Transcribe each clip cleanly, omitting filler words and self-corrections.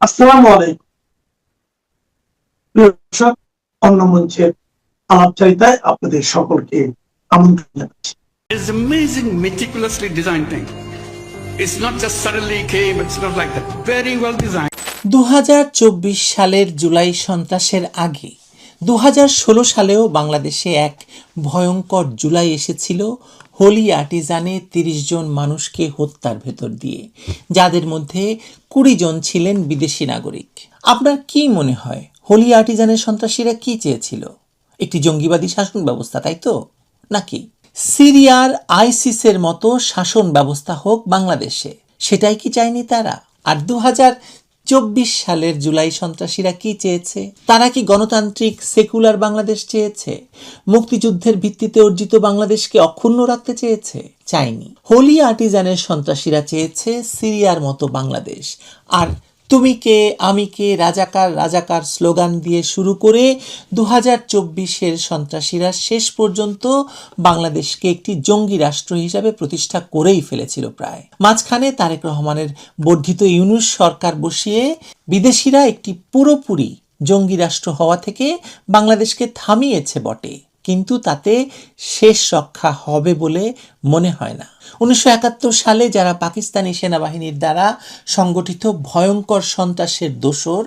আসসালামু আলাইকুম প্রিয় দর্শক, অন্য মঞ্চের আলাপচারিতায় আপনাদের সকলকে আমন্ত্রণ জানাচ্ছি। It's amazing, meticulously designed thing. It's not just suddenly came, it's not like that. Very well designed. 2024 সালের জুলাই সন্ত্রাসের আগে 2016 সালেও বাংলাদেশে এক ভয়ঙ্কর জুলাই এসেছিল হোলি আর্টিজানে 30 জন মানুষকে হত্যার ভেতর দিয়ে, যাদের মধ্যে 20 জন ছিলেন বিদেশি নাগরিক। আপনার কি মনে হয় হোলি আর্টিজানের সন্ত্রাসীরা কি চেয়েছিল? একটি জঙ্গিবাদী শাসন ব্যবস্থা, তাই তো? নাকি সিরিয়ার আইসিসের মতো শাসন ব্যবস্থা হোক বাংলাদেশে, সেটাই কি চায়নি তারা? আর 2024 সালের জুলাই সন্ত্রাসীরা কি চেয়েছে? তারা কি গণতান্ত্রিক সেকুলার বাংলাদেশ চেয়েছে? মুক্তিযুদ্ধের ভিত্তিতে অর্জিত বাংলাদেশকে অক্ষুণ্ণ রাখতে চেয়েছে? চায়নি। হোলি আর্টিজানের সন্ত্রাসীরা চেয়েছে সিরিয়ার মতো বাংলাদেশ। আর তুমি কে আমি কে রাজাকার রাজাকার স্লোগান দিয়ে শুরু করে 2024-এর সন্ত্রাসীরা শেষ পর্যন্ত বাংলাদেশকে একটি জঙ্গি রাষ্ট্র হিসাবে প্রতিষ্ঠা করেই ফেলেছিল প্রায়। মাঝখানে তারেক রহমানের বর্ধিত ইউনূস সরকার বসিয়ে বিদেশিরা একটি পুরোপুরি জঙ্গি রাষ্ট্র হওয়া থেকে বাংলাদেশকে থামিয়েছে বটে, কিন্তু তাতে শেষ রক্ষা হবে বলে মনে হয় না। 1971 সালে যারা পাকিস্তানি সেনাবাহিনীর দ্বারা সংগঠিত ভয়ঙ্কর সন্ত্রাসের দোসর,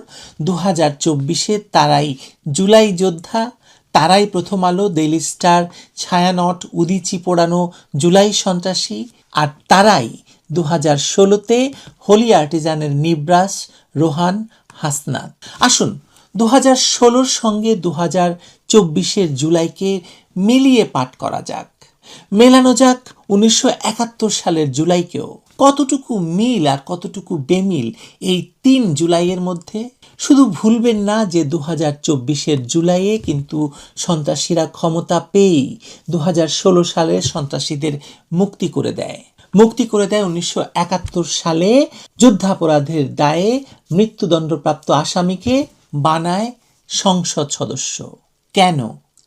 2024-এ তারাই জুলাই যোদ্ধা, তারাই প্রথম আলো, ডেইলি স্টার, ছায়ানট, উদীচি পোড়ানো জুলাই সন্ত্রাসী, আর তারাই 2016-তে হোলি আর্টিজানের নিবরাস, রোহান, হাসনাত। আসুন 2016-র সঙ্গে 2024-এর জুলাইকে মিলিয়ে পাঠ করা যাক, মেলানো যাক 1971 সালের জুলাইকেও। কতটুকু মিল আর কতটুকু বেমিল এই 3 জুলাইয়ের মধ্যে? শুধু ভুলবেন না যে 2024-এর জুলাইয়ে কিন্তু সন্ত্রাসীরা ক্ষমতা পেয়েই 2016 সালের সন্ত্রাসীদের মুক্তি করে দেয় 1971 সালে যুদ্ধাপরাধের দায়ে মৃত্যুদণ্ডপ্রাপ্ত আসামিকে বানায় সংসদ সদস্য। কেন,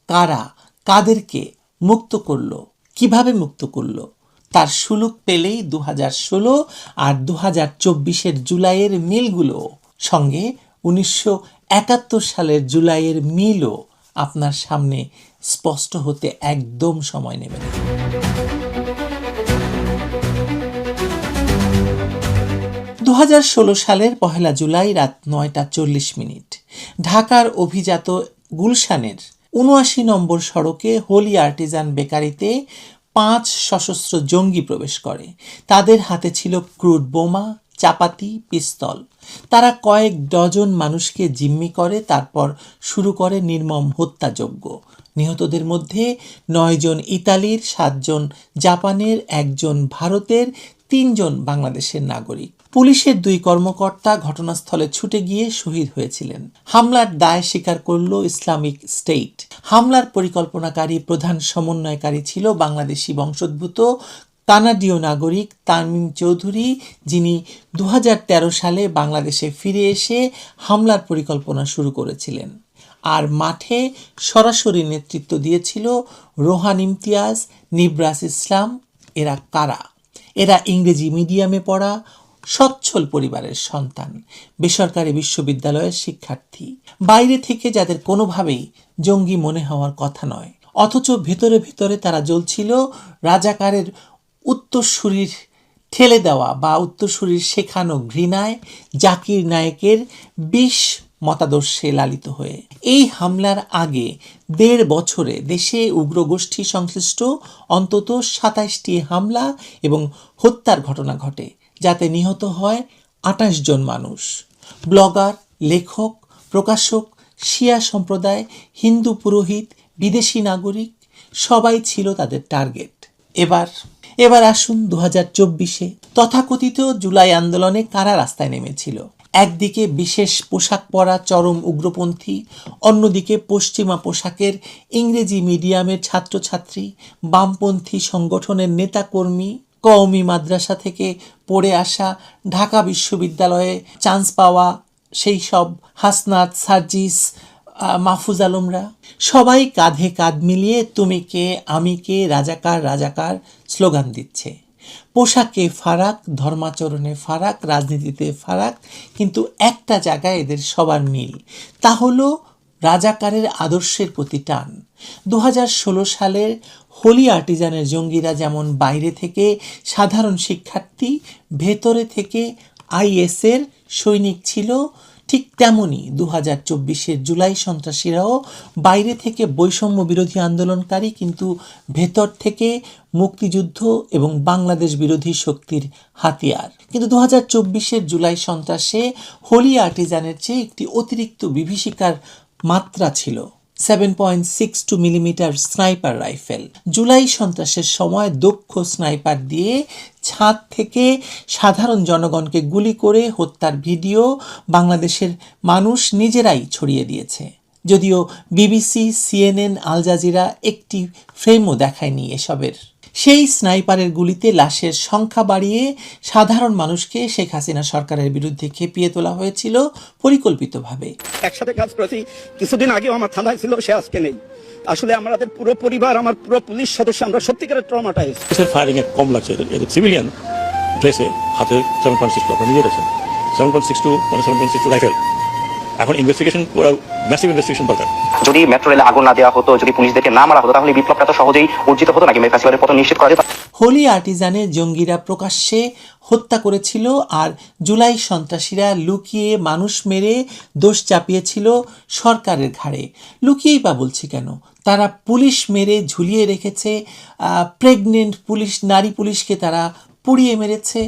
কারা, কাদেরকে মুক্ত করলো, কিভাবে মুক্ত করলো, তার সুলুক পেলেই 2016 আর 2024-এর জুলাইয়ের মিলগুলো সঙ্গে 1971 সালের জুলাইয়ের মিলও আপনার সামনে স্পষ্ট হতে একদম সময় নেবে না। 2016 সালের 1 জুলাই রাত 9:40 ঢাকার অভিজাত গুলশানের 79 নম্বর সড়কে হোলি আর্টিজান বেকারিতে 5 সশস্ত্র জঙ্গি প্রবেশ করে। তাদের হাতে ছিল ক্রুড বোমা, চাপাতি, পিস্তল। তারা কয়েক ডজন মানুষকে জিম্মি করে, তারপর শুরু করে নির্মম হত্যাযজ্ঞ। নিহতদের মধ্যে 9 জন ইতালির, 7 জন জাপানের, 1 জন ভারতের, 3 জন বাংলাদেশের নাগরিক। পুলিশের 2 কর্মকর্তা ঘটনাস্থলে ছুটে গিয়ে শহীদ হয়েছিলেন। হামলার দায় স্বীকার করল ইসলামিক স্টেট। হামলার পরিকল্পনাকারী প্রধান সমন্বয়কারী ছিল বাংলাদেশি বংশোদ্ভূত কানাডীয় নাগরিক তামিম চৌধুরী, যিনি 2013 সালে বাংলাদেশে ফিরে এসে হামলার পরিকল্পনা শুরু করেছিলেন। আর মাঠে সরাসরি নেতৃত্ব দিয়েছিল রোহান ইমতিয়াজ, নিবরাস ইসলাম। এরা কারা? এরা ইংরেজি মিডিয়ামে পড়া সচ্ছল পরিবারের সন্তান, বেসরকারি বিশ্ববিদ্যালয়ের শিক্ষার্থী, বাইরে থেকে যাদের কোনোভাবেই জঙ্গি মনে হওয়ার কথা নয়, অথচ ভেতরে ভেতরে তারা জ্বলছিল রাজাকারের উত্তরসূরির ঠেলে দেওয়া বা উত্তরসূরির শেখানো ঘৃণায়, জাকির নায়েকের বিষ মতাদর্শে লালিত হয়ে। এই হামলার আগে 1.5 বছরে দেশে উগ্রগোষ্ঠী সংশ্লিষ্ট অন্তত 27টি হামলা এবং হত্যার ঘটনা ঘটে, যাতে নিহত হয় 28 জন মানুষ। ব্লগার, লেখক, প্রকাশক, শিয়া সম্প্রদায়, হিন্দু পুরোহিত, বিদেশি নাগরিক সবাই ছিল তাদের টার্গেট। এবার আসুন 2024-এ তথাকথিত জুলাই আন্দোলনে কারা রাস্তায় নেমেছিল। একদিকে বিশেষ পোশাক পরা চরম উগ্রপন্থী, অন্যদিকে পশ্চিমা পোশাকের ইংরেজি মিডিয়ামের ছাত্রছাত্রী, বামপন্থী সংগঠনের নেতাকর্মী, কওমি মাদ্রাসা থেকে পড়ে আসা, ঢাকা বিশ্ববিদ্যালয়ে চান্স পাওয়া সেই সব হাসনাত, সার্জিস, মাহফুজ আলমরা। সবাই কাঁধে কাঁধ মিলিয়ে তুমি কে আমি কে রাজাকার রাজাকার স্লোগান দিচ্ছে। পোশাকে ফারাক, ধর্মাচরণে ফারাক, রাজনীতিতে ফারাক, কিন্তু একটা জায়গায় এদের সবার মিল, তা হলো রাজাকারের আদর্শের প্রতি টান। 2016 সালের হোলি আর্টিজানের জঙ্গিরা যেমন বাইরে থেকে সাধারণ শিক্ষার্থী, ভেতরে থেকে আইএসের সৈনিক ছিল, ঠিক তেমনি 2024-এর জুলাই সন্ত্রাসীরাও বাইরে থেকে বৈষম্য বিরোধী আন্দোলনকারী, কিন্তু ভেতর থেকে মুক্তিযুদ্ধ এবং বাংলাদেশ বিরোধী শক্তির হাতিয়ার। কিন্তু 2024-এর জুলাই সন্ত্রাসে হোলি আর্টিজানের চেয়ে একটি অতিরিক্ত বিভীষিকার মাত্রা ছিল, 7.62 মিলিমিটার স্নাইপার রাইফেল। জুলাই সন্ত্রাসের সময় দক্ষ স্নাইপার দিয়ে ছাদ থেকে সাধারণ জনগণকে গুলি করে হত্যার ভিডিও বাংলাদেশের মানুষ নিজেরাই ছড়িয়ে দিয়েছে, যদিও বিবিসি, সিএনএন, আল জাজিরা একটি ফ্রেমও দেখায়নি এসবের। সেই স্নাইপারের গুলিতে লাশের সংখ্যা বাড়িয়ে সাধারণ মানুষকে শেখ হাসিনা সরকারের বিরুদ্ধে খেপিয়ে তোলা হয়েছিল পরিকল্পিতভাবে। একসাথে কাজ করেছি, কিছুদিন আগেও আমার থানায় ছিল, সে আজকে নেই। আসলে আমাদের পুরো পরিবার, আমার পুরো পুলিশ সদস্য, আমরা সত্যিকারের ট্রমাটাইজ। ফায়ারিং এ কম লাগছে, এদের সিভিলিয়ান ড্রেসে হাতে 7.62 আপনারা নিয়ে গেছেন, 7.62 মানে 7.62 রাইফেল। এখন ইনভেস্টিগেশন, ম্যাসিভ ইনভেস্টিগেশন দরকার। যদি মেট্রো রেলে আগুন না দেওয়া হতো, যদি পুলিশদেরকে না মারা হতো, তাহলে বিপ্লবটা তো সহজেই অর্জিত হতো নাকি ফ্যাসিবাদের পতন নিশ্চিত করা যেত। হোলি আর্টিজানে জঙ্গিরা প্রকাশ্যে হত্যা করেছিল, আর জুলাই সন্ত্রাসীরা লুকিয়ে মানুষ মেরে দোষ চাপিয়েছিল সরকারের ঘাড়ে। লুকিয়েই বা বলছি কেন, তারা পুলিশ মেরে ঝুলিয়ে রেখেছে, প্রেগনেন্ট পুলিশ, নারী পুলিশকে তারা পুড়িয়ে মেরেছে।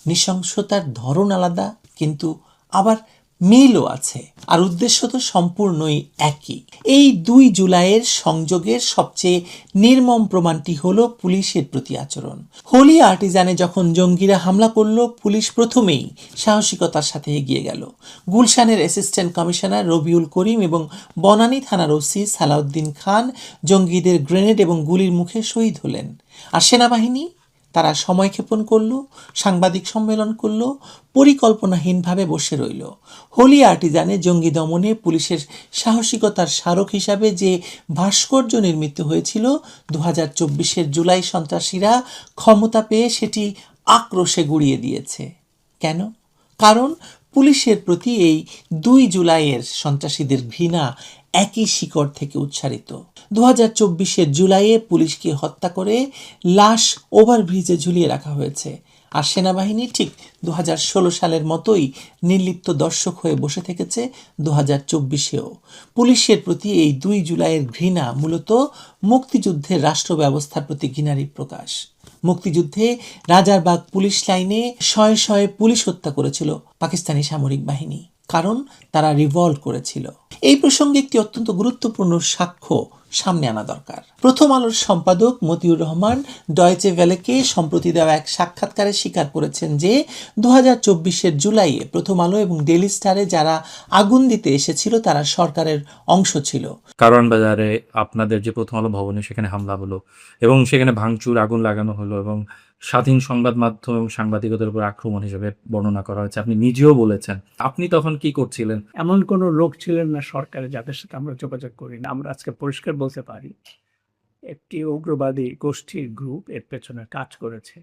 নৃশংসতার ধরন আলাদা, কিন্তু আবার মিলও আছে, আর উদ্দেশ্য তো সম্পূর্ণই একই। এই 2 জুলাইয়ের সংযোগের সবচেয়ে নির্মম প্রমাণটি হলো পুলিশের প্রতি আচরণ। হোলি আর্টিজানে যখন জঙ্গিরা হামলা করলো, পুলিশ প্রথমেই সাহসিকতার সাথে এগিয়ে গেল। গুলশানের অ্যাসিস্ট্যান্ট কমিশনার রবিউল করিম এবং বনানী থানার ওসি সালাউদ্দিন খান জঙ্গিদের গ্রেনেড এবং গুলির মুখে শহীদ হলেন। আর সেনাবাহিনী, তারা সময়ক্ষেপণ করল, সাংবাদিক সম্মেলন করল, পরিকল্পনাহীনভাবে বসে রইল। হোলি আর্টিজানে জঙ্গি দমনে পুলিশের সাহসিকতার স্মারক হিসাবে যে ভাস্কর্য নির্মিত হয়েছিল, 2024-এর জুলাই সন্ত্রাসীরা ক্ষমতা পেয়ে সেটি আক্রোশে গুড়িয়ে দিয়েছে। কেন? কারণ পুলিশের প্রতি এই 2 জুলাইয়ের সন্ত্রাসীদের ঘৃণা একই শিকড় থেকে উচ্চারিত। 2024-এর জুলাইয়ে পুলিশকে হত্যা করে লাশ ওভারব্রিজে ঝুলিয়ে রাখা হয়েছে, আর সেনাবাহিনী ঠিক 2016 সালের মতোই নির্লিপ্ত দর্শক হয়ে বসে থেকেছে 2024-এও। পুলিশের প্রতি এই 2 জুলাইয়ের ঘৃণা মূলত মুক্তিযুদ্ধের রাষ্ট্র ব্যবস্থার প্রতি ঘৃণারই প্রকাশ। মুক্তিযুদ্ধে রাজারবাগ পুলিশ লাইনে শয়ে শয়ে পুলিশ হত্যা করেছিল পাকিস্তানি সামরিক বাহিনী, কারণ তারা রিভল্ট করেছিল। এই প্রসঙ্গে একটি অত্যন্ত গুরুত্বপূর্ণ সাক্ষ্য সামনে আনা দরকার। প্রথম আলোর সম্পাদক মতিউর রহমান ডয়েচে ভেলেকে সম্প্রতি দেওয়া এক সাক্ষাৎকারে স্বীকার করেছেন যে 2024-এর জুলাইয়ে প্রথম আলো এবং ডেইলি স্টারে যারা আগুন দিতে এসেছিল তারা সরকারের অংশ ছিল। কারণ বাজারে আপনাদের যে প্রথম আলো ভবনে সেখানে হামলা হলো এবং সেখানে ভাঙচুর, আগুন লাগানো হলো এবং স্বাধীন সংবাদ মাধ্যম এবং সাংবাদিকদের উপর আক্রমণ হিসেবে বর্ণনা করা হয়েছে। আপনি নিজেও বলেছেন, আপনি তখন কি করছিলেন? এমন কোনো লোক ছিলেন না সরকারে যাদের সাথে আমরা যোগাযোগ করি না। আমরা আজকে পরিষ্কার বলতে পারি, একটি উগ্রবাদী গোষ্ঠীর গ্রুপ এর পেছনে কাজ করেছে।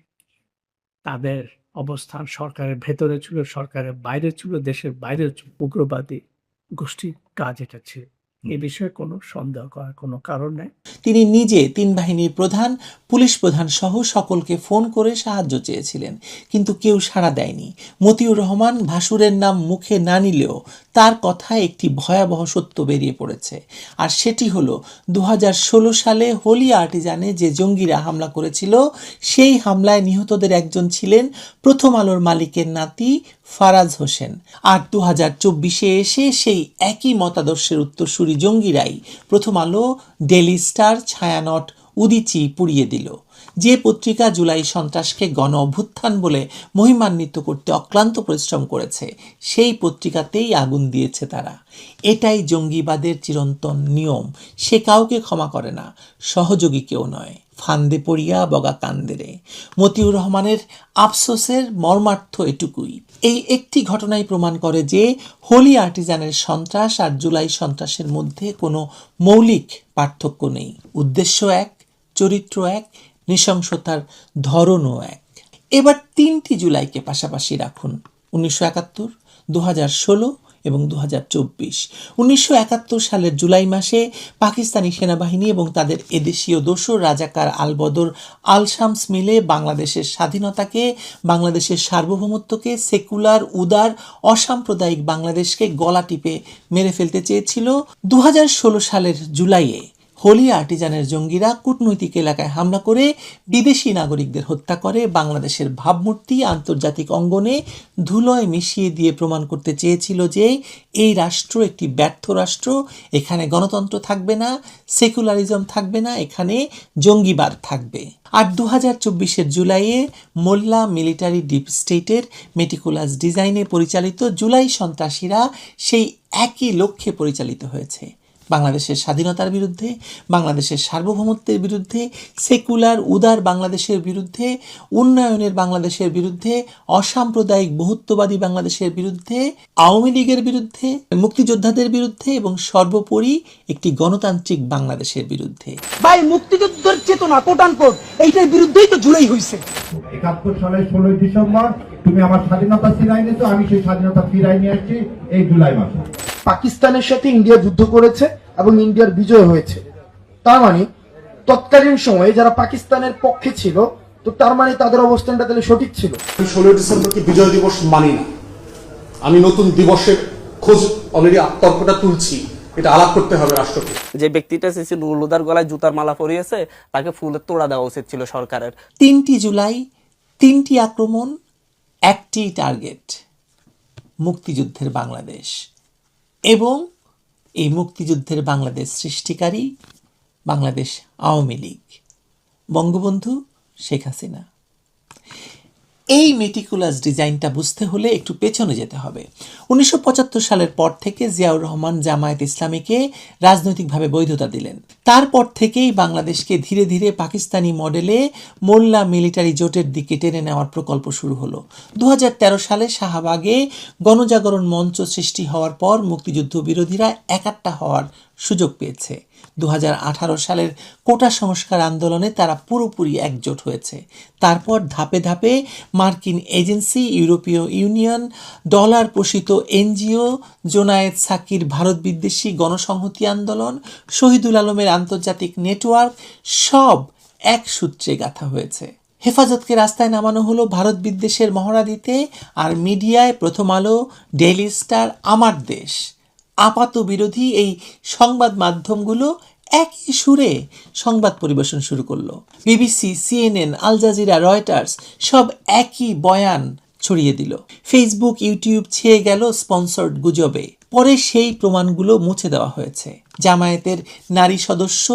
তাদের অবস্থান সরকারের ভেতরে ছিল, সরকারের বাইরে ছিল, দেশের বাইরে ছিল। উগ্রবাদী গোষ্ঠীর কাজ এটা ছিল, এ বিষয়ে কোনো সন্দেহ করার কোনো কারণ নেই। তিনি নিজে 3 বাহিনীর প্রধান, পুলিশ প্রধান সহ সকলকে ফোন করে সাহায্য চেয়েছিলেন, কিন্তু কেউ সাড়া দেয়নি। মতিউর রহমান ভাসুরের নাম মুখে না নিলেও তার কথায় একটি ভয়াবহ সত্য বেরিয়ে পড়েছে, আর সেটি হলো 2016 সালে হোলি আর্টিজানে যে জঙ্গিরা হামলা করেছিল, সেই হামলায় নিহতদের একজন ছিলেন প্রথম আলোর মালিকের নাতি ফারাজ হোসেন। আর 2024-এ এসে সেই একই মতাদর্শের উত্তরসূরি জঙ্গিরাই প্রথম আলো, ডেইলি স্টার, ছায়ানট, উদীচি পুড়িয়ে দিল। যে পত্রিকা জুলাই সন্ত্রাসকে গণ অভ্যুত্থান বলে মহিমান্বিত করতে অক্লান্ত পরিশ্রম করেছে, সেই পত্রিকাতেই আগুন দিয়েছে তারা। এটাই জঙ্গিবাদের চিরন্তন নিয়ম, সে কাউকে ক্ষমা করে না, সহযোগী কেউ নয়। ফান্দে পড়িয়া বগা কান্দেরে। মতিউর রহমানের আফসোসের মর্মার্থ এটুকুই। এই একটি ঘটনাই প্রমাণ করে যে হোলি আর্টিজানের সন্ত্রাস আর জুলাই সন্ত্রাসের মধ্যে কোনো মৌলিক পার্থক্য নেই। উদ্দেশ্য এক, চরিত্র এক, নৃশংসতার ধরনও এক। এবার 3টি জুলাইকে পাশাপাশি রাখুন, 1971, 2016 এবং 2024। 1971 সালের জুলাই মাসে পাকিস্তানি সেনাবাহিনী এবং তাদের এদেশীয় দোসর রাজাকার আলবদর আল শামস মিলে বাংলাদেশের স্বাধীনতাকে, বাংলাদেশের সার্বভৌমত্বকে, সেকুলার উদার অসাম্প্রদায়িক বাংলাদেশকে গলা টিপে মেরে ফেলতে চেয়েছিল। 2016 সালের জুলাইয়ে হোলি আর্টিজানের জঙ্গিরা কূটনৈতিক এলাকায় হামলা করে বিদেশি নাগরিকদের হত্যা করে, বাংলাদেশের ভাবমূর্তি আন্তর্জাতিক অঙ্গনে ধুলোয় মিশিয়ে দিয়ে প্রমাণ করতে চেয়েছিল যে এই রাষ্ট্র একটি ব্যর্থ রাষ্ট্র, এখানে গণতন্ত্র থাকবে না, সেকুলারিজম থাকবে না, এখানে জঙ্গিবাদ থাকবে। আর 2024 জুলাইয়ে মোল্লা মিলিটারি ডিপ স্টেটের মেটিকুলাস ডিজাইনে পরিচালিত জুলাই সন্ত্রাসীরা সেই একই লক্ষ্যে পরিচালিত হয়েছে, বাংলাদেশের স্বাধীনতার বিরুদ্ধে, বাংলাদেশের সার্বভৌমত্বের বিরুদ্ধে, সেকুলার উদার বাংলাদেশের বিরুদ্ধে, উন্নয়নের বাংলাদেশের বিরুদ্ধে, অসাম্প্রদায়িক বহুত্ববাদী বাংলাদেশের বিরুদ্ধে, আওয়ামী লীগের বিরুদ্ধে, মুক্তিযোদ্ধাদের বিরুদ্ধে এবং সর্বোপরি একটি গণতান্ত্রিক বাংলাদেশের বিরুদ্ধে। ভাই মুক্তিযুদ্ধের চেতনা কোটানকোট এইটার বিরুদ্ধেই তো জুলাই হয়েছে। 71 সালের 16 ডিসেম্বর তুমি আমার স্বাধীনতা ফিরাই নিয়েছো, আমি সেই স্বাধীনতা ফিরাই নিয়ে আসছি এই জুলাই মাসে। পাকিস্তানের সাথে ইন্ডিয়া যুদ্ধ করেছে এবং ইন্ডিয়ার বিজয় হয়েছে, তার মানে তৎকালীন সময়ে যারা পাকিস্তানের পক্ষে ছিল, তো তার মানে তাদের অবস্থানটা তাহলে সঠিক ছিল। 16 ডিসেম্বরকে বিজয় দিবস মানি না, আমি নতুন দিবসের খোঁজ অলরেডি তর্কটা তুলছি, এটা আলাপ করতে হবে রাষ্ট্রকে। যে ব্যক্তিটা সিসি নুরুলহুদার গলায় জুতার মালা পরিয়েছে তাকে ফুলের তোড়া দেওয়া উচিত ছিল সরকারের। 3টি জুলাই, 3টি আক্রমণ, একটি টার্গেট, মুক্তিযুদ্ধের বাংলাদেশ এবং এই মুক্তিযুদ্ধের বাংলাদেশ সৃষ্টিকারী বাংলাদেশ আওয়ামী লীগ, বঙ্গবন্ধু শেখ হাসিনা। এই মেটিকুলাস ডিজাইনটা বুঝতে হলে একটু পেছনে যেতে হবে। 1975 সালের পর থেকে জিয়াউর রহমান জামায়াত ইসলামীকে রাজনৈতিকভাবে বৈধতা দিলেন। তারপর থেকেই বাংলাদেশকে ধীরে ধীরে পাকিস্তানি মডেলে মোল্লা মিলিটারি জোটের দিকে টেনে নেওয়ার প্রকল্প শুরু হলো। 2013 সালে শাহবাগে গণজাগরণ মঞ্চ সৃষ্টি হওয়ার পর মুক্তিযুদ্ধ বিরোধীরা একাট্টা হওয়ার সুযোগ পেয়েছে। 2018 সালের কোটা সংস্কার আন্দোলনে তারা পুরোপুরি একজোট হয়েছে। তারপর ধাপে ধাপে মার্কিন এজেন্সি, ইউরোপীয় ইউনিয়ন, ডলার পোষিত এনজিও, জোনায়েদ সাকির ভারত বিদ্বেষী গণসংহতি আন্দোলন, শহীদুল আলমের আন্তর্জাতিক নেটওয়ার্ক সব এক সূত্রে গাঁথা হয়েছে। হেফাজতকে রাস্তায় নামানো হলো ভারত বিদ্বেষের মহড়া দিতে, আর মিডিয়ায় প্রথম আলো, ডেইলি স্টার, আমার দেশ, আপাত বিরোধী এই সংবাদ মাধ্যমগুলো একই সুরে সংবাদ পরিবেশন শুরু করলো। BBC, CNN, Al Jazeera, Reuters সব একই বয়ান ছড়িয়ে দিল। ফেসবুক, ইউটিউব ছেয়ে গেল স্পন্সর্ড গুজবে। পরে সেই প্রমাণগুলো মুছে দেওয়া হয়েছে। জামায়াতের নারী সদস্য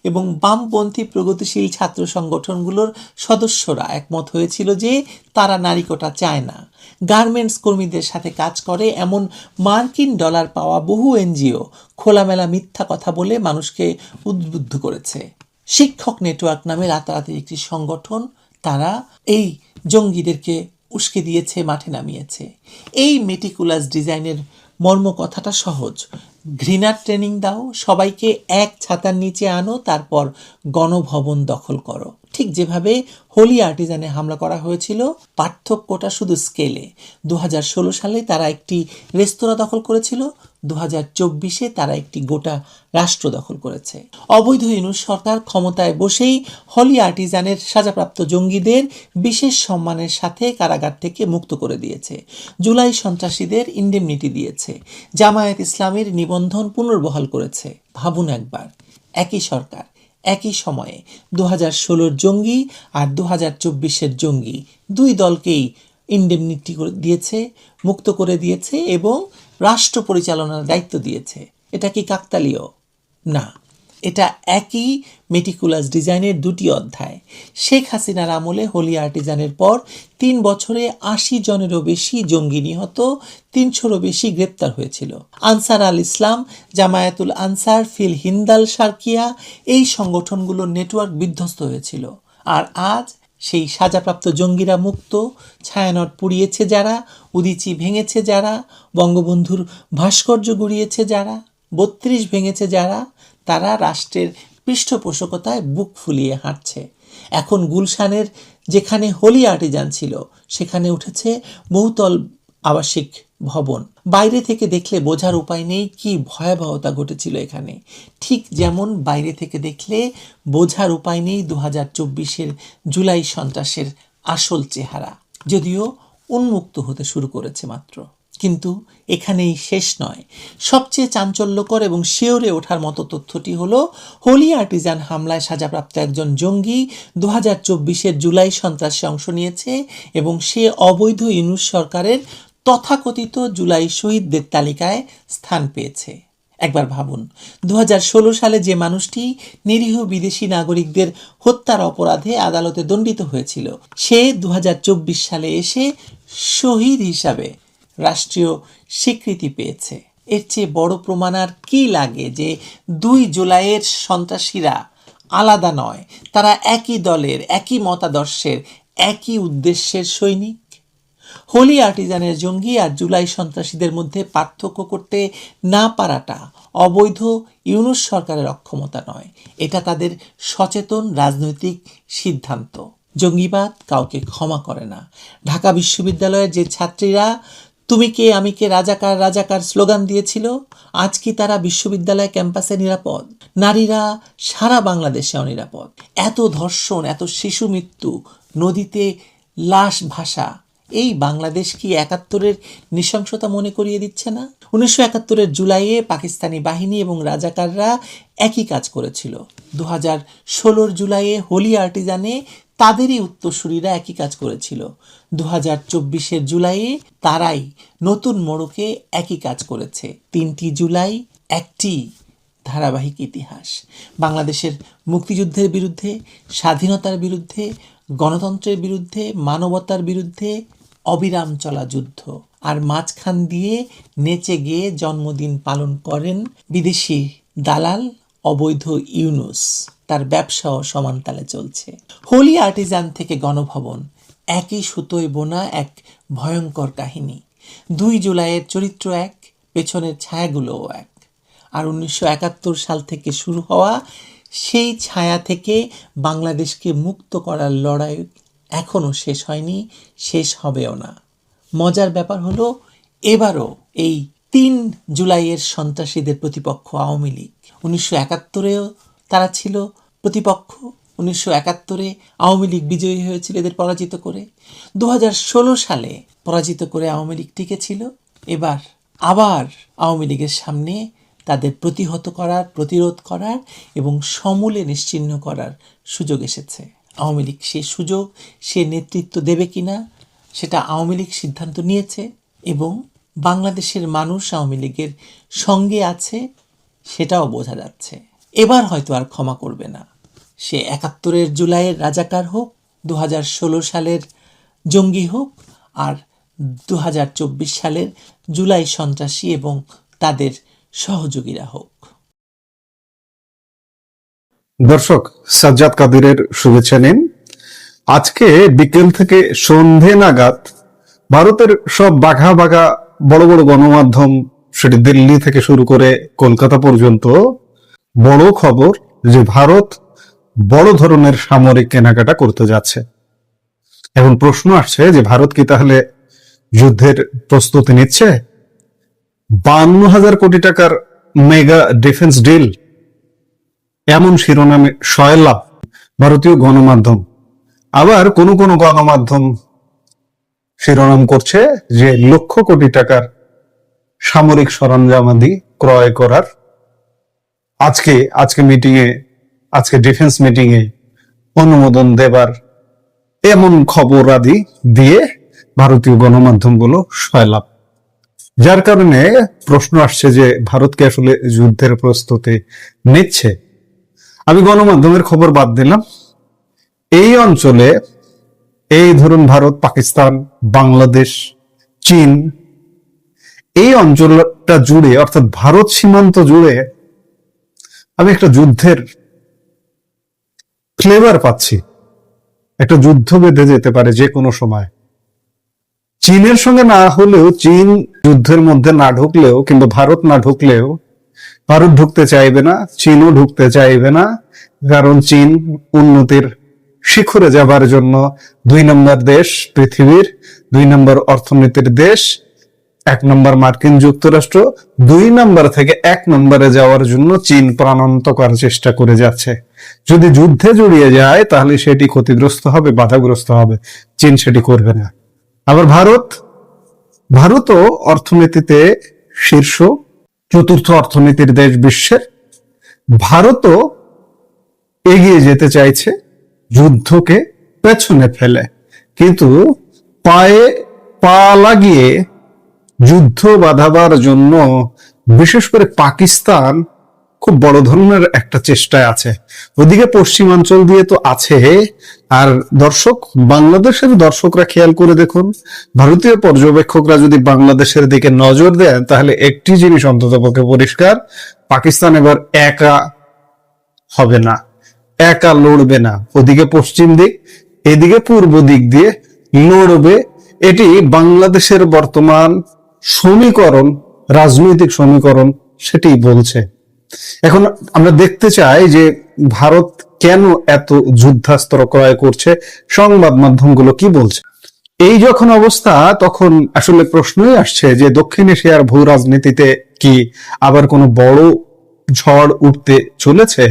এবং বামপন্থী প্রগতিশীল ছাত্র সংগঠনগুলোর সদস্যরা একমত হয়েছিল যে তারা নারী কোটা চায় না। গার্মেন্টস কর্মীদের সাথে কাজ করে এমন মার্কিন ডলার পাওয়া বহু এনজিও খোলামেলা মিথ্যা কথা বলে মানুষকে উদ্বুদ্ধ করেছে। শিক্ষক নেটওয়ার্ক নামে রাতারাতি একটি সংগঠন, তারা এই জঙ্গিদেরকে উস্কে দিয়েছে, মাঠে নামিয়েছে। এই মেটিকুলাস ডিজাইনের মর্ম কথাটা সহজ, ঘৃণার ট্রেনিং দাও, সবাইকে এক ছাতার নিচে আনো, তারপর গণভবন দখল করো। ঠিক যেভাবে হোলি আর্টিজানে হামলা করা হয়েছিল, পার্থক্যটা শুধু স্কেলে। 2016 সালে তারা একটি রেস্তোরাঁ দখল করেছিল, 2024-এ তারা একটি গোটা রাষ্ট্র দখল করেছে। অবৈধ ইউনূস সরকার ক্ষমতায় বসেই হোলি আর্টিজানের সাজাপ্রাপ্ত জঙ্গিদের বিশেষ সম্মানের সাথে কারাগার থেকে মুক্ত করে দিয়েছে। জুলাই সন্ত্রাসীদের ইন্ডেমনিটি দিয়েছে। জামায়াত ইসলামীর নিবন্ধন পুনর্বহাল করেছে। ভাবুন একবার, একই সরকার একই সময়ে 2016-র জঙ্গি আর 2024-এর জঙ্গি, দুই দলকেই ইন্ডেমনিটি দিয়েছে, মুক্ত করে দিয়েছে এবং রাষ্ট্র পরিচালনার দায়িত্ব দিয়েছে। এটা কি কাকতালীয়? না, এটা একই মেটিকুলাস ডিজাইনের দুটি অধ্যায়। শেখ হাসিনার আমলে হোলি আর্টিজানের পর 3 বছরে 80 জনেরও বেশি জঙ্গি নিহত, 300-রও বেশি গ্রেপ্তার হয়েছিল। আনসার আল ইসলাম, জামায়াতুল আনসার, ফিল হিন্দাল সার্কিয়া, এই সংগঠনগুলোর নেটওয়ার্ক বিধ্বস্ত হয়েছিল। আর আজ সেই সাজাপ্রাপ্ত জঙ্গিরা মুক্ত। ছায়ানট পুড়িয়েছে যারা, উদীচী ভেঙেছে যারা, বঙ্গবন্ধুর ভাস্কর্য গুড়িয়েছে যারা, 32 ভেঙেছে যারা, তারা রাষ্ট্রের পৃষ্ঠপোষকতায় বুক ফুলিয়ে হাঁটছে। এখন গুলশানের যেখানে হোলি আর্টিজান ছিল সেখানে উঠেছে বহুতল আবাসিক ভবন। বাইরে থেকে দেখলে বোঝার উপায় নেই কি ভয়াবহতা ঘটেছিল এখানে, ঠিক যেমন বাইরে থেকে দেখলে বোঝার উপায় নেই 2024-এর জুলাই সন্ত্রাসের আসল চেহারা, যদিও উন্মুক্ত হতে শুরু করেছে মাত্র। কিন্তু এখানেই শেষ নয়। সবচেয়ে চাঞ্চল্যকর এবং শিওরে ওঠার মতো তথ্যটি হলো হোলি আর্টিজান হামলায় সাজাপ্রাপ্ত একজন জঙ্গি 2024-এর জুলাই সন্ত্রাসে অংশ নিয়েছে এবং সে অবৈধ ইউনূস সরকারের তথাকথিত জুলাই শহীদদের তালিকায় স্থান পেয়েছে। একবার ভাবুন, 2016 সালে যে মানুষটি নিরীহ বিদেশি নাগরিকদের হত্যার অপরাধে আদালতে দণ্ডিত হয়েছিল, সে 2024 সালে এসে শহীদ হিসাবে রাষ্ট্রীয় স্বীকৃতি পেয়েছে। এর চেয়ে বড় প্রমাণ আর কি লাগে যে 2 জুলাইয়ের সন্ত্রাসীরা আলাদা নয়, তারা একই দলের, একই মতাদর্শের, একই উদ্দেশ্যের সৈনিক। হোলি আর্টিজানের জঙ্গি আর জুলাই সন্ত্রাসীদের মধ্যে পার্থক্য করতে না পারাটা অবৈধ ইউনূস সরকারের অক্ষমতা নয়, এটা তাদের সচেতন রাজনৈতিক সিদ্ধান্ত। জঙ্গিবাদ কাউকে ক্ষমা করে না। ঢাকা বিশ্ববিদ্যালয়ের যে ছাত্রীরা তুমি কে আমি কে রাজাকার রাজাকার স্লোগান দিয়েছিল, আজ কি তারা বিশ্ববিদ্যালয় ক্যাম্পাসে নিরাপদ? নারীরা সারা বাংলাদেশে অনিরাপদ। এত ধর্ষণ, এত শিশু মৃত্যু, নদীতে লাশ ভাসা, এই বাংলাদেশ কি 71-এর নৃশংসতা মনে করিয়ে দিচ্ছে না? 1971-এর জুলাইয়ে পাকিস্তানি বাহিনী এবং রাজাকাররা একই কাজ করেছিল। 2016-র জুলাইয়ে হোলি আর্টিজানে তাদেরই উত্তরসূরিরা একই কাজ করেছিল। 2024-এর জুলাইয়ে তারাই নতুন মোড়কে একই কাজ করেছে। 3টি জুলাই, একটি ধারাবাহিক ইতিহাস। বাংলাদেশের মুক্তিযুদ্ধের বিরুদ্ধে, স্বাধীনতার বিরুদ্ধে, গণতন্ত্রের বিরুদ্ধে, মানবতার বিরুদ্ধে অবিরাম চলা যুদ্ধ। আর মাঝখান দিয়ে নেচে গিয়ে জন্মদিন পালন করেন বিদেশি দালাল অবৈধ ইউনূস। তার ব্যবসাও সমানতালে চলছে। হোলি আর্টিজান থেকে গণভবন, একই সুতোয় বোনা এক ভয়ঙ্কর কাহিনী। 2 জুলাইয়ের চরিত্র এক, পেছনের ছায়াগুলোও এক। আর 1971 সাল থেকে শুরু হওয়া সেই ছায়া থেকে বাংলাদেশকে মুক্ত করার লড়াই এখনও শেষ হয়নি, শেষ হবেও না। মজার ব্যাপার হলো, এবারও এই 3 জুলাইয়ের সন্ত্রাসীদের প্রতিপক্ষ আওয়ামী লীগ। 1971-এও তারা ছিল প্রতিপক্ষ। 1971-এ আওয়ামী লীগ বিজয়ী হয়েছিল এদের পরাজিত করে। 2016 সালে পরাজিত করে আওয়ামী লীগ টিকেছিল। এবার আবার আওয়ামী লীগের সামনে তাদের প্রতিহত করার, প্রতিরোধ করার এবং সমূলে নিশ্চিহ্ন করার সুযোগ এসেছে। আওয়ামী লীগ সেই সুযোগ, সে নেতৃত্ব দেবে কিনা সেটা আওয়ামী লীগ সিদ্ধান্ত নিয়েছে এবং বাংলাদেশের মানুষ আওয়ামী লীগের সঙ্গে আছে সেটাও বোঝা যাচ্ছে। এবার হয়তো আর ক্ষমা করবে না। সে 71-এর জুলাইয়ের রাজাকার হোক, 2016 সালের জঙ্গি হোক, আর 2024 সালের জুলাই সন্ত্রাসী এবং তাদের সহযোগীরা হোক। দর্শক, সাজ্জাদ কাদিরের শুভেচ্ছা নিন। আজকে বিকেল থেকে সন্ধে নাগাদ ভারতের সব বাঘা বাঘা বড় বড় গণমাধ্যম, সেটি দিল্লি থেকে শুরু করে কলকাতা পর্যন্ত, বড় খবর যে ভারত বড় ধরনের সামরিক কেনাকাটা করতে যাচ্ছে। এখন প্রশ্ন আসছে যে ভারত কি তাহলে যুদ্ধের প্রস্তুতি নিচ্ছে? 52,000 কোটি টাকার মেগা ডিফেন্স ডিল, এমন শিরোনামে সয়লাভ ভারতীয় গণমাধ্যম। আবার কোন কোন গণমাধ্যম শিরোনাম করছে যে লক্ষ কোটি টাকার সামরিক সরঞ্জামাদি ক্রয় করার আজকে মিটিংয়ে, আজকে ডিফেন্স মিটিংয়ে অনুমোদন দেবার এমন খবর আদি দিয়ে ভারতীয় গণমাধ্যমগুলো সয়লাভ। যার কারণে প্রশ্ন আসছে যে ভারতকে আসলে যুদ্ধের প্রস্তুতি নিচ্ছে। আমি গণমাধ্যমের খবর বাদ দিলাম। এই অঞ্চলে, এই ধরুন ভারত, পাকিস্তান, বাংলাদেশ, চীন, এই অঞ্চলটা জুড়ে, অর্থাৎ ভারত সীমান্ত জুড়ে আমি একটা যুদ্ধের ফ্লেভার পাচ্ছি। একটা যুদ্ধ বেঁধে যেতে পারে যে কোনো সময়। চীনের সঙ্গে না হলেও, চীন যুদ্ধের মধ্যে না ঢুকলেও, কিংবা ভারত না ঢুকলেও, ভারত ঢুকতে চাইবে না, চীনও ঢুকতে চাইবে না, কারণ চীন উন্নতির শিখরে যাবার জন্য 2 নম্বর দেশ পৃথিবীর, 2 নম্বর অর্থনীতির দেশ, 1 নম্বর মার্কিন যুক্তরাষ্ট্র, 2 নম্বর থেকে 1 নম্বরে যাওয়ার জন্য চীন প্রাণান্তকর চেষ্টা করে যাচ্ছে। যদি যুদ্ধে জড়িয়ে যায় তাহলে সেটি ক্ষতিগ্রস্ত হবে, বাধাগ্রস্ত হবে, চীন সেটি করবে না। আবার ভারতও অর্থনীতিতে শীর্ষ 4র্থ অর্থনীতির দেশ বিশ্বের। ভারতও এগিয়ে যেতে চাইছে যুদ্ধকে পেছনে ফেলে, কিন্তু পায়ে পা লাগিয়ে যুদ্ধ বাঁধাবার জন্য বিশেষ করে পাকিস্তান খুব বড় ধরনের একটা চেষ্টায় আছে। ওদিকে পশ্চিমাঞ্চল দিয়ে তো আছে, আর বাংলাদেশের দর্শকরা খেয়াল করে দেখুন, ভারতীয় পর্যবেক্ষকরা যদি বাংলাদেশের দিকে নজর দেন তাহলে একটি জিনিস অন্ততপক্ষে পরিষ্কার, পাকিস্তান এবার একা হবে না, একা লড়বে না। ওদিকে পশ্চিম দিক, এদিকে পূর্ব দিক দিয়ে লড়বে। এটি বাংলাদেশের বর্তমান সমীকরণ, রাজনৈতিক সমীকরণ সেটি বলছে। এখন আমরা দেখতে চাই যে ভারত কেন এত যুদ্ধাস্ত্র ক্রয় করছে, সংবাদ মাধ্যমগুলো কি বলছে। এই যখন অবস্থা, তখন আসলে প্রশ্নই আসছে যে দক্ষিণ এশিয়ার ভূ রাজনীতিতে কি আবার কোনো বড় ঝড় উঠতে চলেছে?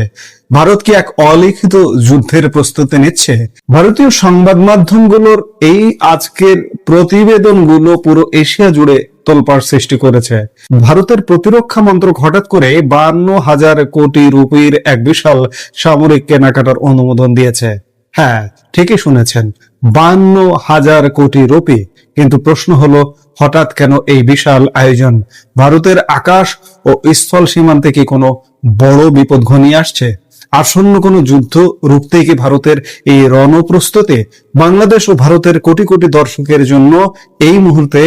ভারত কি এক অলিখিত যুদ্ধের প্রস্তুতি নিচ্ছে? ভারতীয় সংবাদ মাধ্যমগুলোর এই আজকের প্রতিবেদনগুলো পুরো এশিয়া জুড়ে তোলপাড় সৃষ্টি করেছে। ভারতের প্রতিরক্ষা মন্ত্রক হঠাৎ করে 52,000 কোটি রুপির এক বিশাল সামরিক কেনাকাটার অনুমোদন দিয়েছে। হ্যাঁ, ঠিকই শুনেছেন, 52,000 কোটি রুপি। কিন্তু প্রশ্ন হলো, হঠাৎ কেন এই বিশাল আয়োজন? ভারতের আকাশ ও স্থল সীমান্তে কি কোনো বড় বিপদ ঘনিয়ে আসছে? আসন্ন কোনো যুদ্ধ রুখতে কি ভারতের এই রণপ্রস্তুতি? বাংলাদেশ ও ভারতের কোটি কোটি দর্শকের জন্য এই মুহূর্তে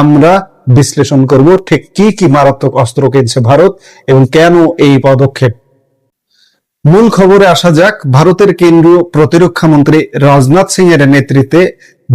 আমরা বিশ্লেষণ করব ঠিক কি কি মারাত্মক অস্ত্র কিনছে ভারত এবং কেন এই পদক্ষেপ। মূল খবরে আসা যাক। ভারতের কেন্দ্রীয় প্রতিরক্ষা মন্ত্রী রাজনাথ সিং এর নেতৃত্বে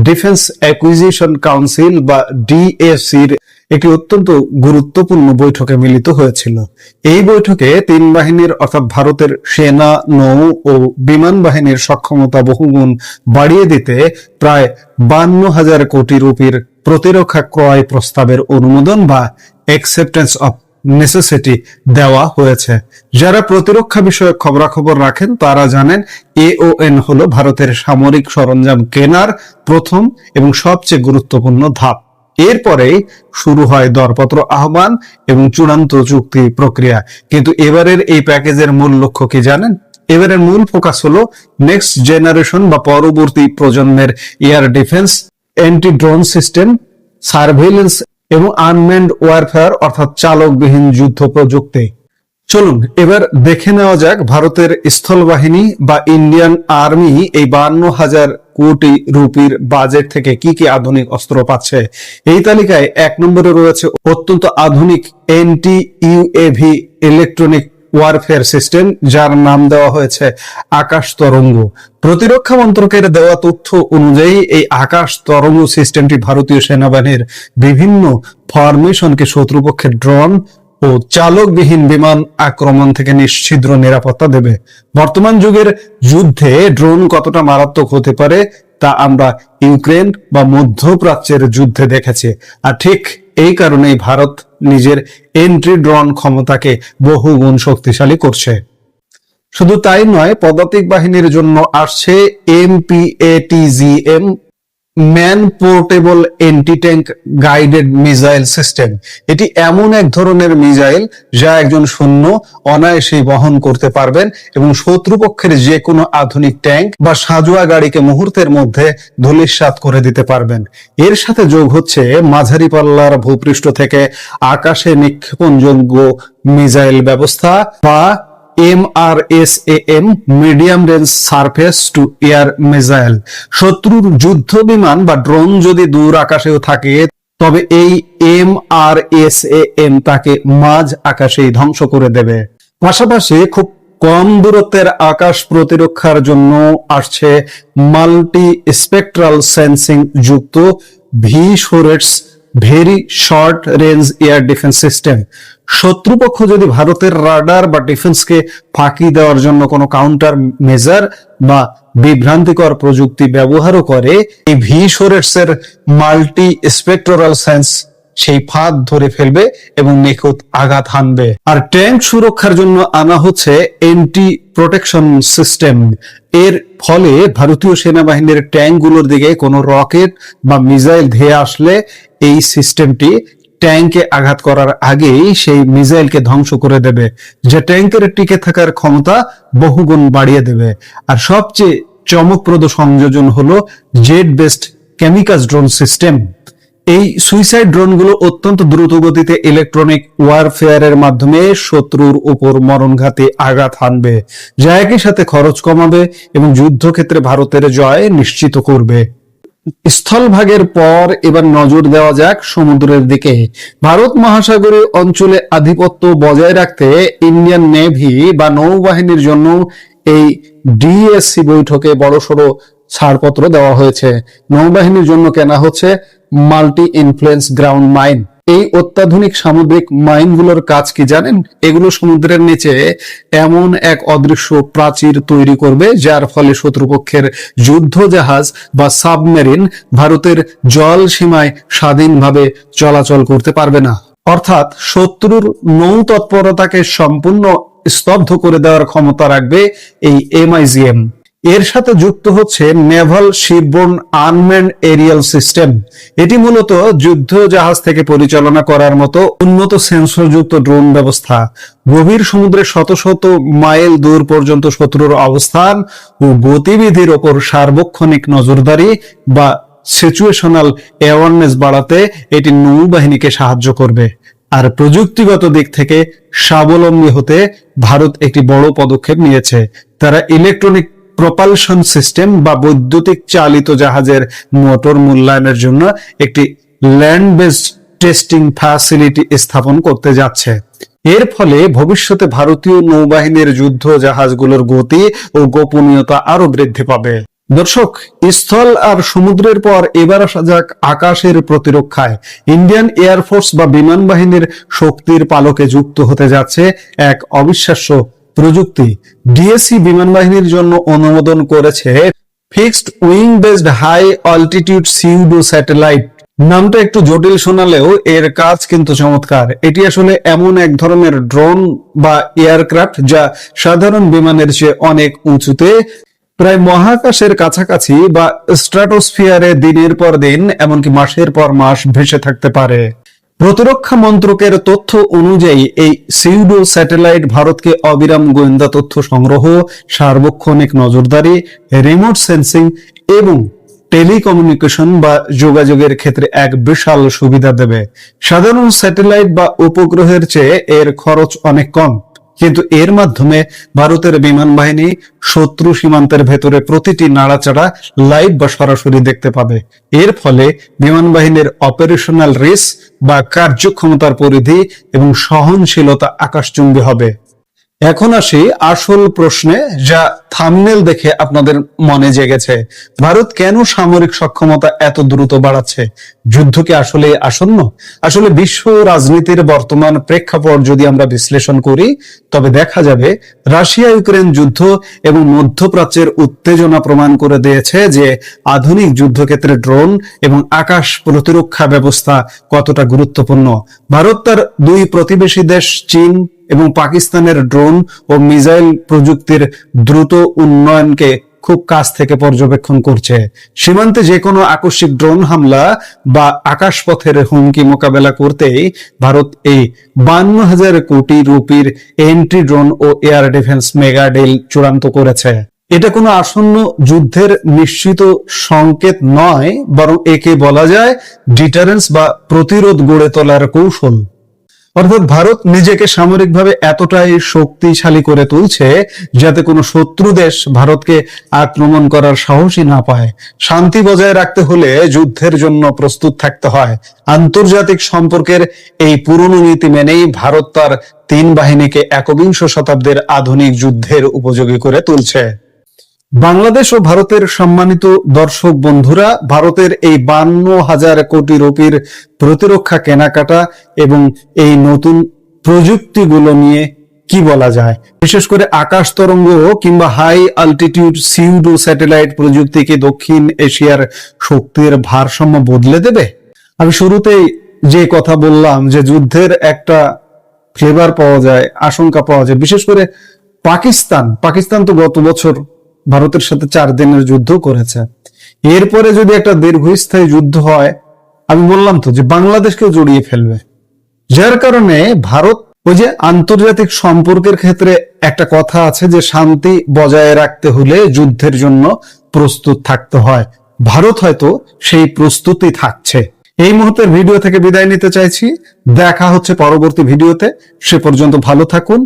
ডিফেন্স অ্যাকুইজিশন কাউন্সিল বা ডিএসির একটি অত্যন্ত গুরুত্বপূর্ণ বৈঠকে মিলিত হয়েছিল। এই বৈঠকে 3 বাহিনীর অর্থাৎ ভারতের সেনা, নৌ ও বিমান বাহিনীর সক্ষমতা বহুগুণ বাড়িয়ে দিতে প্রায় 52,000 কোটি রুপির প্রতিরক্ষা ক্রয় প্রস্তাবের অনুমোদন বা অ্যাকসেপ্টেন্স অফ নেসেসিটি দেওয়া হয়েছে। যারা প্রতিরক্ষা বিষয়ক খবরাখবর রাখেন তারা জানেন AON হলো ভারতের সামরিক সরঞ্জাম কেনার প্রথম এবং সবচেয়ে গুরুত্বপূর্ণ ধাপ। এরপরেই শুরু হয় দরপত্র আহ্বান এবং চূড়ান্ত চুক্তি প্রক্রিয়া। কিন্তু এবারের এই প্যাকেজের মূল লক্ষ্য কি জানেন? এবারের মূল ফোকাস হলো নেক্সট জেনারেশন বা পরবর্তী প্রজন্মের air defence, anti drone system, surveillance এবং আনম্যান্ড ওয়ারফেয়ার অর্থাৎ চালকবিহীন যুদ্ধ প্রযুক্তি। চলুন এবার দেখে নেওয়া যাক ভারতের স্থল বাহিনী বা ইন্ডিয়ান আর্মি এই 52,000 কোটি রুপির বাজেট থেকে কি কি আধুনিক অস্ত্র পাচ্ছে। এই তালিকায় 1 নম্বরে রয়েছে অত্যন্ত আধুনিক anti UAV electronic warfare system, যার নাম দেওয়া হয়েছে আকাশ তরঙ্গ। প্রতিরক্ষা মন্ত্রকের দেওয়া তথ্য অনুযায়ী এই আকাশ তরঙ্গ সিস্টেমটি ভারতীয় সেনাবাহিনীর বিভিন্ন ফরমেশনকে শত্রুপক্ষের ড্রোন ও চালকবিহীন বিমান আক্রমণ থেকে নিশ্ছিদ্র নিরাপত্তা দেবে। বর্তমান যুগের যুদ্ধে ড্রোন কতটা মারাত্মক হতে পারে তা আমরা ইউক্রেন বা মধ্যপ্রাচ্যের যুদ্ধে দেখেছি। আর ঠিক এই কারণেই ভারত নিজের এন্ট্রি ড্রোন ক্ষমতাকে বহুগুণ শক্তিশালী করছে। শুধু তাই নয়, পদাতিক বাহিনীর জন্য আসছে MPATGM man portable anti tank guided missile system. এটি এমন এক ধরনের মিসাইল যা একজন সৈন্য অনায়াসেই বহন করতে পারবেন এবং শত্রুপক্ষের যে কোনো আধুনিক ট্যাঙ্ক বা সাজোয়া গাড়িকে মুহূর্তের মধ্যে ধূলিসাৎ করে দিতে পারবেন। এর সাথে যোগ হচ্ছে মাঝারি পাল্লার ভূপৃষ্ঠ থেকে আকাশে নিক্ষেপণযোগ্য মিসাইল ব্যবস্থা বা MRSAM medium range surface two air missile. শত্রুর যুদ্ধ বিমান বা ড্রোন যদি দূর আকাশেও থাকে তবে এই MRSAM তাকে মাঝ আকাশেই ধ্বংস করে দেবে। পাশাপাশি খুব কম দূরত্বের আকাশ প্রতিরক্ষার জন্য আসছে মাল্টি স্পেকট্রাল সেন্সিং যুক্ত V4S very short range air defence system. শত্রুপক্ষ যদি ভারতের রাডার বা ডিফেন্সকে ফাঁকি দেওয়ার জন্য কোনো কাউন্টার মেজার বা বিভ্রান্তিকর প্রযুক্তি ব্যবহারও করে, এই ভিসোরেটস এর মাল্টি স্পেকট্রাল সেন্স সেই ফাঁদ ধরে ফেলবে এবং নিখুঁত আঘাত হানবে। আর ট্যাঙ্ক সুরক্ষার জন্য আনা হচ্ছে এন্টি প্রোটেকশন সিস্টেম। এর ফলে ভারতীয় সেনাবাহিনীর ট্যাঙ্কগুলোর দিকে কোনো রকেট বা মিসাইল ধেয়ে আসলে এই সিস্টেমটি ট্যাঙ্কে আঘাত করার আগেই সেই মিসাইলকে ধ্বংস করে দেবে, যা ট্যাঙ্কের টিকে থাকার ক্ষমতা বহুগুণ বাড়িয়ে দেবে। আর সবচেয়ে চমকপ্রদ সংযোজন হলো জেট বেসড কেমিকাস ড্রোন সিস্টেম। এই সুইসাইড ড্রোনগুলো অত্যন্ত দ্রুত গতিতে ইলেকট্রনিক ওয়ারফেয়ারের মাধ্যমে শত্রুর উপর মরণঘাতী আঘাত হানবে, যা একই সাথে খরচ কমাবে এবং যুদ্ধক্ষেত্রে ভারতের জয় নিশ্চিত করবে। স্থলভাগের পর এবার নজর দেওয়া যাক সমুদ্রের দিকে। ভারত মহাসাগরীয় অঞ্চলে আধিপত্য বজায় রাখতে ইন্ডিয়ান নেভি বা নৌবাহিনীর জন্য এই ডিএসসি বৈঠকে বড়সড় ছাড়পত্র দেওয়া হয়েছে। নৌবাহিনীর জন্য কেনা হচ্ছে মাল্টি ইনফ্লুয়েন্স গ্রাউন্ড মাইন। এই অত্যাধুনিক সামুদ্রিক মাইনগুলোর কাজ কি জানেন? এগুলো সমুদ্রের নিচে এমন এক অদৃশ্য প্রাচীর তৈরি করবে, যার ফলে শত্রুপক্ষের যুদ্ধ জাহাজ বা সাবমেরিন ভারতের জল সীমায় স্বাধীনভাবে চলাচল করতে পারবে না। অর্থাৎ শত্রুর নৌ তৎপরতাকে সম্পূর্ণ স্তব্ধ করে দেওয়ার ক্ষমতা রাখবে এই MIGM। এর সাথে যুক্ত হচ্ছে নেভাল শিপবোর্ন আনম্যান্ড এরিয়াল সিস্টেম। এটি মূলত যুদ্ধ জাহাজ থেকে পরিচালনা করার মতো উন্নত সেন্সরযুক্ত ড্রোন ব্যবস্থা। গভীর সমুদ্রে শত শত মাইল দূর পর্যন্ত শত্রুর অবস্থান ও গতিবিধির ওপর সার্বক্ষণিক নজরদারি বা সিচুয়েশনাল অ্যাওয়ারনেস বাড়াতে এটি নৌবাহিনীকে সাহায্য করবে। আর প্রযুক্তিগত দিক থেকে স্বাবলম্বী হতে ভারত একটি বড় পদক্ষেপ নিয়েছে। তারা ইলেকট্রনিক প্রপালশন সিস্টেম বা বৈদ্যুতিক চালিত জাহাজের মোটর মূল্যায়নের জন্য একটি ল্যান্ড বেসড টেস্টিং ফ্যাসিলিটি স্থাপন করতে যাচ্ছে। এর ফলে ভবিষ্যতে ভারতীয় নৌবাহিনীর যুদ্ধ জাহাজগুলোর গতি ও গোপনীয়তা আরো বৃদ্ধি পাবে। দর্শক, স্থল আর সমুদ্রের পর এবার আসা যাক আকাশের প্রতিরক্ষায়। ইন্ডিয়ান এয়ারফোর্স বা বিমান বাহিনীর শক্তির পালকে যুক্ত হতে যাচ্ছে এক অবিশ্বাস্য প্রযুক্তি। ডিএসসি বিমান বাহিনীর জন্য অনুমোদন করেছে fixed wing based high altitude pseudo satellite. নামটা একটু জটিল শোনালেও এর কাজ কিন্তু চমৎকার। এটি আসলে এমন এক ধরনের ড্রোন বা এয়ারক্রাফট যা সাধারণ বিমানের চেয়ে অনেক উঁচুতে, প্রায় মহাকাশের কাছাকাছি বা স্ট্র্যাটোস্ফিয়ারে দিনের পর দিন এমনকি মাসের পর মাস ভেসে থাকতে পারে। প্রতিরক্ষা মন্ত্রকের তথ্য অনুযায়ী এই সিউডো স্যাটেলাইট ভারতকে অবিরাম গোয়েন্দা তথ্য সংগ্রহ, সার্বক্ষণিক নজরদারি, রিমোট সেন্সিং এবং টেলিকমিউনিকেশন বা যোগাযোগের ক্ষেত্রে এক বিশাল সুবিধা দেবে। সাধারণ স্যাটেলাইট বা উপগ্রহের চেয়ে এর খরচ অনেক কম, কিন্তু এর মাধ্যমে ভারতের বিমান বাহিনী শত্রু সীমান্তের ভেতরে প্রতিটি নাড়াচাড়া লাইভ বা সরাসরি দেখতে পাবে। এর ফলে বিমান বাহিনীর অপারেশনাল রিস্ক বা কার্যক্ষমতার পরিধি এবং সহনশীলতা আকাশচুম্বী হবে। এখন আসি আসল প্রশ্নে, যা থাম্বনেল দেখে আপনাদের মনে জেগেছে। ভারত কেন সামরিক সক্ষমতা এত দ্রুত বাড়াচ্ছে? যুদ্ধ কি আসলে আসন্ন? আসলে বিশ্ব রাজনীতির বর্তমান প্রেক্ষাপট যদি আমরা বিশ্লেষণ করি, তবে দেখা যাবে রাশিয়া ইউক্রেন যুদ্ধ এবং মধ্যপ্রাচ্যের উত্তেজনা প্রমাণ করে দিয়েছে যে আধুনিক যুদ্ধক্ষেত্রে ড্রোন এবং আকাশ প্রতিরক্ষা ব্যবস্থা কতটা গুরুত্বপূর্ণ। ভারত তার দুই প্রতিবেশী দেশ চীন এবং পাকিস্তানের ড্রোন ও মিসাইল প্রযুক্তির দ্রুত উন্নয়নকে খুব কাছ থেকে পর্যবেক্ষণ করছে। সীমান্তে যে কোনো আকস্মিক ড্রোন হামলা বা আকাশপথের হুমকি মোকাবেলা করতেই ভারত এই 52,000 কোটি রুপির এন্ট্রি ড্রোন ও এয়ার ডিফেন্স মেগা ডিল চূড়ান্ত করেছে। এটা কোনো আসন্ন যুদ্ধের নিশ্চিত সংকেত নয়, বরং একে বলা যায় ডিটারেন্স বা প্রতিরোধ গড়ে তোলার কৌশল। অর্থাৎ ভারত নিজেকে সামরিকভাবে এতটাই শক্তিশালী করে তুলছে যাতে কোনো শত্রু দেশ ভারতকে আক্রমণ করার সাহসই না পায়। শান্তি বজায় রাখতে হলে যুদ্ধের জন্য প্রস্তুত থাকতে হয়। আন্তর্জাতিক সম্পর্কের এই পুরনো নীতি মেনেই ভারত তার 3 বাহিনীকে একবিংশ শতাব্দীর আধুনিক যুদ্ধের উপযোগী করে তুলছে। বাংলাদেশ ও ভারতের সম্মানিত দর্শক বন্ধুরা, ভারতের এই 52,000 কোটি রুপির প্রতিরক্ষা কেনাকাটা এবং এই নতুন প্রযুক্তিগুলো নিয়ে কি বলা যায়? বিশেষ করে আকাশ তরঙ্গ কিংবা হাই অল্টিটিউড সিউডো স্যাটেলাইট প্রযুক্তি কি দক্ষিণ এশিয়ার শক্তির ভারসাম্য বদলে দেবে? আমি শুরুতেই যে কথা বললাম যে যুদ্ধের একটা ফ্লেভার পাওয়া যায়, আশঙ্কা পাওয়া যায়, বিশেষ করে পাকিস্তান তো গত বছর ভারতের সাথে 4 দিনের যুদ্ধ করেছে। এরপরে যদি একটা দীর্ঘস্থায়ী যুদ্ধ হয়, আমি বললাম তো যে বাংলাদেশকেও জড়িয়ে ফেলবে, যার কারণে ভারত ওই যে আন্তর্জাতিক সম্পর্কের ক্ষেত্রে একটা কথা আছে যে শান্তি বজায় রাখতে হলে যুদ্ধের জন্য প্রস্তুত থাকতে হয়। ভারত হয়তো সেই প্রস্তুতি থাকছে। এই মুহূর্তের ভিডিও থেকে বিদায় নিতে চাইছি। দেখা হচ্ছে পরবর্তী ভিডিওতে। সে পর্যন্ত ভালো থাকুন।